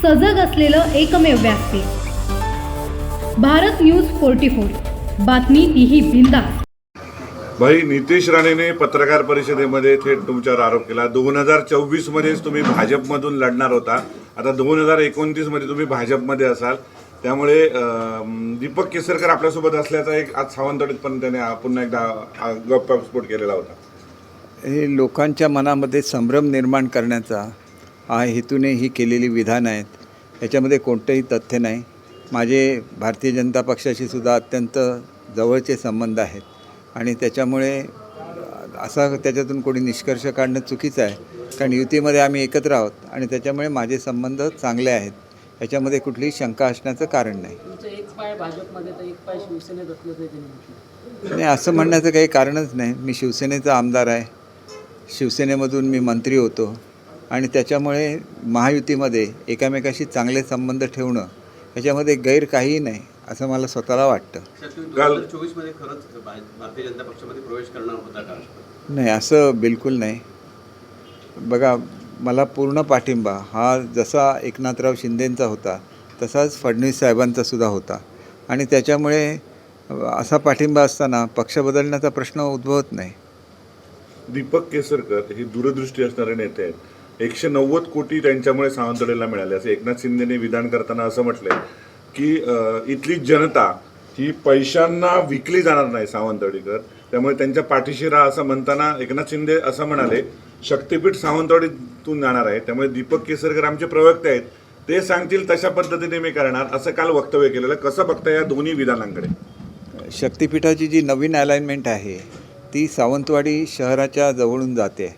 सजग असलेलं एकमेव व्यासपीठ भारत न्यूज 44 बातमी तीही बिंदास। भाई, नितेश राणेने पत्रकार परिषदेमध्ये थेट तुमच्यावर आरोप केला। 2024 मध्येच तुम्ही भाजपमधून लढणार होता, आता 2029 मध्ये तुम्ही भाजपमध्ये असाल, त्यामुळे दीपक केसरकर आपल्यासोबत असल्याचा एक आज सावंतवाडीत पण त्याने पुन्हा एकदा गप्पास्फोट केलेला होता। हे लोकांच्या मनामध्ये संभ्रम निर्माण करण्याचा हा हेतूने ही केलेली विधान आहेत। याच्यामध्ये कोणतंही तथ्य नाही। माझे भारतीय जनता पक्षाशी सुद्धा अत्यंत जवळचे संबंध आहेत आणि त्याच्यामुळे असा त्याच्यातून कोणी निष्कर्ष काढणं चुकीचं आहे, कारण युतीमध्ये आम्ही एकत्र आहोत आणि त्याच्यामुळे माझे संबंध चांगले आहेत। याच्यामध्ये कुठलीही शंका असण्याचं कारण नाही। एक पाय भाजपमध्ये तर एक पाय शिवसेनेत असल्याचं त्यांनी म्हटलं। नाही, असं म्हणण्याचं काही कारणच नाही। मी शिवसेनेचा आमदार आहे, शिवसेनेमधून मी मंत्री होतो आणि त्याच्यामुळे महायुतीमध्ये एकामेकाशी चांगले संबंध ठेवणं याच्यामध्ये गैर काहीही नाही असं मला स्वतःला वाटतं। 2024 मध्ये खरंच भारतीय जनता पक्षामध्ये प्रवेश करणार होता का? नाही, असं बिलकुल नाही। बघा, मला पूर्ण पाठिंबा हा जसा एकनाथराव शिंदेंचा होता तसाच फडणवीस साहेबांचा सुद्धा होता आणि त्याच्यामुळे असा पाठिंबा असताना पक्ष बदलण्याचा प्रश्न उद्भवत नाही। दीपक केसरकर हे दूरदृष्टी असणारे नेते आहेत। 190 कोटी त्यांच्यामुळे सावंतवाडीला मिळाले असे एकनाथ शिंदेने विधान करताना असं म्हटलंय की इथली जनता ही पैशांना विकली जाणार नाही सावंतवाडीकर, त्यामुळे त्यांच्या पाठीशी राहा असं म्हणताना एकनाथ शिंदे असं म्हणाले, शक्तीपीठ सावंतवाडीतून जाणार आहे, त्यामुळे दीपक केसरकर आमचे प्रवक्ते आहेत, ते सांगतील तशा पद्धतीने मी करणार असं काल वक्तव्य केलेलं। कसं बघता या दोन्ही विधानांकडे? शक्तीपीठाची जी नवीन अलाइनमेंट आहे ती सावंतवाडी शहराच्या जवळून जाते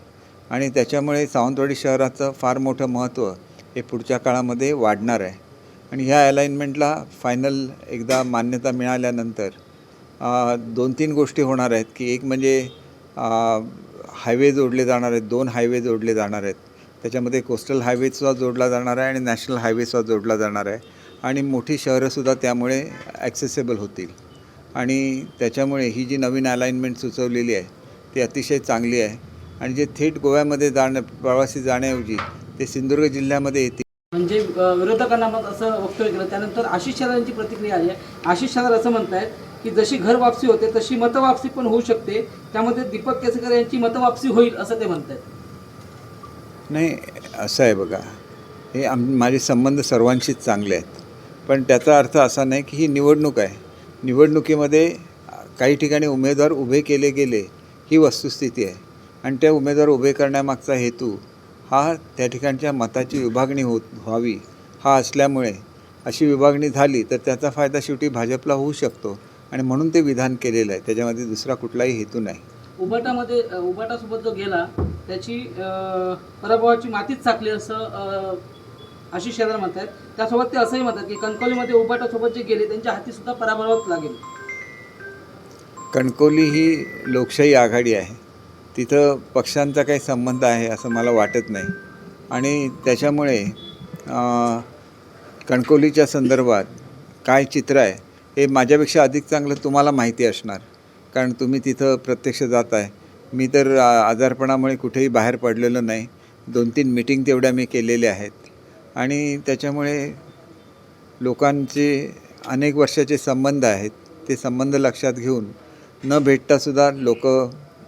आणि त्याच्यामुळे सावंतवाडी शहराचं फार मोठं महत्त्व हे पुढच्या काळामध्ये वाढणार आहे आणि ह्या अलाइनमेंटला फायनल एकदा मान्यता मिळाल्यानंतर 2-3 गोष्टी होणार आहेत की एक म्हणजे हायवे जोडले जाणार आहेत, 2 हायवे जोडले जाणार आहेत। त्याच्यामध्ये कोस्टल हायवेसुद्धा जोडला जाणार आहे आणि नॅशनल हायवेसुद्धा जोडला जाणार आहे आणि मोठी शहरंसुद्धा त्यामुळे ॲक्सेसेबल होतील आणि त्याच्यामुळे ही जी नवीन अलाइनमेंट सुचवलेली आहे ती अतिशय चांगली आहे आणि जे थेट गोव्यामध्ये प्रवासी जाण्याऐवजी ते सिंधुदुर्ग जिल्ह्यामध्ये येतील। म्हणजे विरोधकांना मग असं वक्तव्य केलं। त्यानंतर आशिष शेलारांची प्रतिक्रिया आली आहे। आशिष शेलार असं म्हणतायत की जशी घर वापसी होते तशी मतवापसी पण होऊ शकते, त्यामध्ये दीपक केसरकर यांची मतवापसी होईल असं ते म्हणतायत। नाही, असं आहे बघा, हे माझे संबंध सर्वांशीच चांगले आहेत, पण त्याचा अर्थ असा नाही की ही निवडणूक आहे। निवडणुकीमध्ये काही ठिकाणी उमेदवार उभे केले गेले ही वस्तुस्थिती आहे आणि त्या उमेदवार उभे करण्यामागचा हेतू हा त्या ठिकाणच्या मताची विभागणी व्हावी हा असल्यामुळे अशी विभागणी झाली तर त्याचा फायदा शेवटी भाजपला होऊ शकतो आणि म्हणून ते विधान केलेलं आहे। त्याच्यामध्ये दुसरा कुठलाही हेतू नाही। उबाटासोबत जो गेला त्याची पराभवाची मातीच चाकली असं आशिष शेलार म्हणतात। त्यासोबत ते असंही म्हणतात की कणकवलीमध्ये उबाटासोबत जे गेले त्यांच्या हातीसुद्धा पराभवाच लागेल। कणकवली ही लोकशाही आघाडी आहे, तिथं पक्षांचा काही संबंध आहे असं मला वाटत नाही आणि त्याच्यामुळे कणकवलीच्या संदर्भात काय चित्र आहे हे माझ्यापेक्षा अधिक चांगलं तुम्हाला माहिती असणार, कारण तुम्ही तिथं प्रत्यक्ष जात आहे। मी तर आजारपणामुळे कुठेही बाहेर पडलेलो नाही। 2-3 मीटिंग तेवढ्या मी केलेल्या आहेत आणि त्याच्यामुळे लोकांचे अनेक वर्षाचे संबंध आहेत, ते संबंध लक्षात घेऊन न भेटतासुद्धा लोक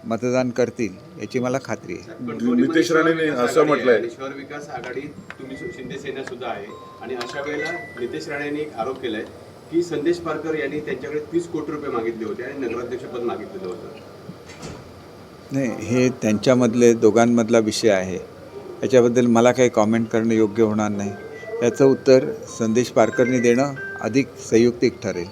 मतदान करतील याची मला खात्री आहे। नितेश राणेने असं म्हटलंय, शहर विकास आघाडी तुम्ही शिंदे सेना सुद्धा आहे आणि अशा वेळेला नितेश राणेंनी एक आरोप केलाय की संदेश पारकर यांनी त्यांच्याकडे 30 कोटी रुपये मागितले होते आणि नगराध्यक्षपद मागितलेलं होतं। नाही, हे त्यांच्यामधले दोघांमधला विषय आहे, याच्याबद्दल मला काही कॉमेंट करणं योग्य होणार नाही। याचं उत्तर संदेश पारकरनी देणं अधिक संयुक्तिक ठरेल।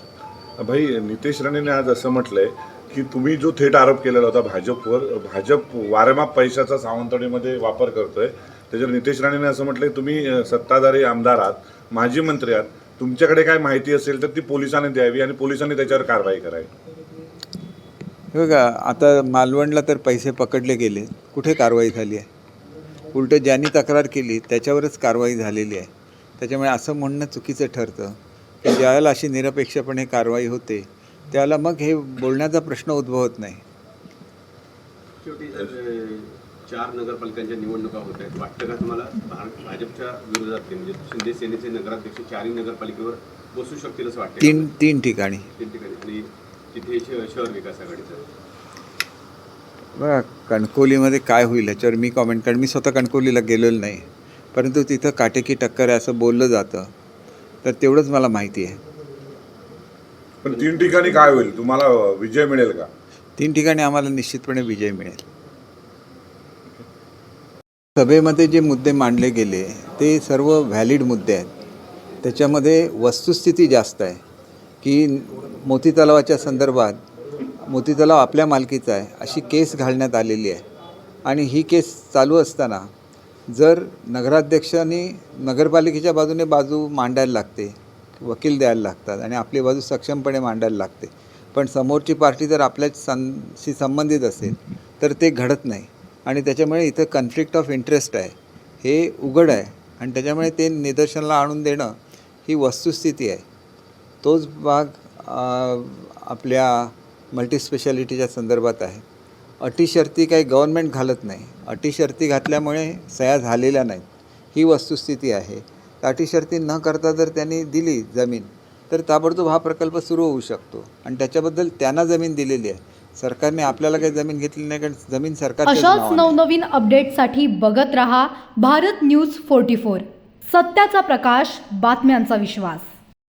भाई, नितेश राणेने आज असं म्हटलंय की तुम्ही जो थेट आरोप केलेला होता भाजपवर, भाजप वारेमाप पैशाचा सावंतवाडीमध्ये वापर करतोय, त्याच्यावर नितेश राणेने असं म्हटलंय तुम्ही सत्ताधारी आमदार आहात, माजी मंत्री आहात, तुमच्याकडे काय माहिती असेल तर ती पोलिसांनी द्यावी आणि पोलिसांनी त्याच्यावर कारवाई करावी। बघा, आता मालवणला तर पैसे पकडले गेले, कुठे कारवाई झाली आहे? उलटं ज्यांनी तक्रार केली त्याच्यावरच कारवाई झालेली आहे। त्याच्यामुळे असं म्हणणं चुकीचं ठरतं की ज्यावेळेला अशी निरपेक्षपणे कारवाई होते त्यावेळेला मग हे बोलण्याचा प्रश्न उद्भवत नाही। शेवटी 4 नगरपालिकांच्या निवडणुका होत आहेत. वाटतं का तुम्हाला भाजपच्या विरोधातले म्हणजे शिंदे सेनेचे नगराध्यक्ष 4ही नगरपालिकेवर बसू शकतील असं वाटतं? तीन ठिकाणी. 3 ठिकाणी आणि तिथे शहर विकास आघाडीचं. बघा कणकवलीमध्ये काय होईल ह्याच्यावर मी कॉमेंट, कारण मी स्वतः कणकवलीला गेलेलो नाही, परंतु तिथं काटेकी टक्कर आहे असं बोललं जातं, तर तेवढंच मला माहिती आहे. पण 3 ठिकाणी काय होईल, तुम्हाला विजय मिळेल का? 3 ठिकाणी आम्हाला निश्चितपणे विजय मिळेल. सभेमध्ये जे मुद्दे मांडले गेले ते सर्व व्हॅलिड मुद्दे आहेत. त्याच्यामध्ये वस्तुस्थिती जास्त आहे की मोती तलावाच्या संदर्भात मोती तलाव आपल्या मालकीचा आहे अशी केस घालण्यात आलेली आहे, आणि ही केस चालू असताना जर नगराध्यक्षांनी नगरपालिकेच्या बाजूने बाजू मांडायला लागते, वकील द्यायला लागतात आणि आपली बाजू सक्षमपणे मांडायला लागते, पण समोरची पार्टी जर आपल्याशी संबंधित असेल तर ते घडत नाही, आणि त्याच्यामुळे इथं कन्फ्लिक्ट ऑफ इंटरेस्ट आहे हे उघड आहे, आणि त्याच्यामुळे ते निदर्शनाला आणून देणं ही वस्तुस्थिती आहे. तोच भाग आपल्या मल्टीस्पेशालिटीच्या संदर्भात आहे. अटी शर्ती काही गव्हर्नमेंट घालत नाही, अटी शर्ती घातल्यामुळे सह्या झालेल्या नाहीत ही वस्तुस्थिती आहे. तर अटी शर्ती न करता जर त्यांनी दिली जमीन तर ताबडतोब हा प्रकल्प सुरू होऊ शकतो, आणि त्याच्याबद्दल त्यांना जमीन दिलेली आहे. सरकारने आपल्याला काही जमीन घेतली नाही, कारण जमीन सरकारच्याच अशाच नावाने आहे. नवनवीन अपडेटसाठी बघत रहा भारत न्यूज 44. सत्याचा प्रकाश, बातम्यांचा विश्वास.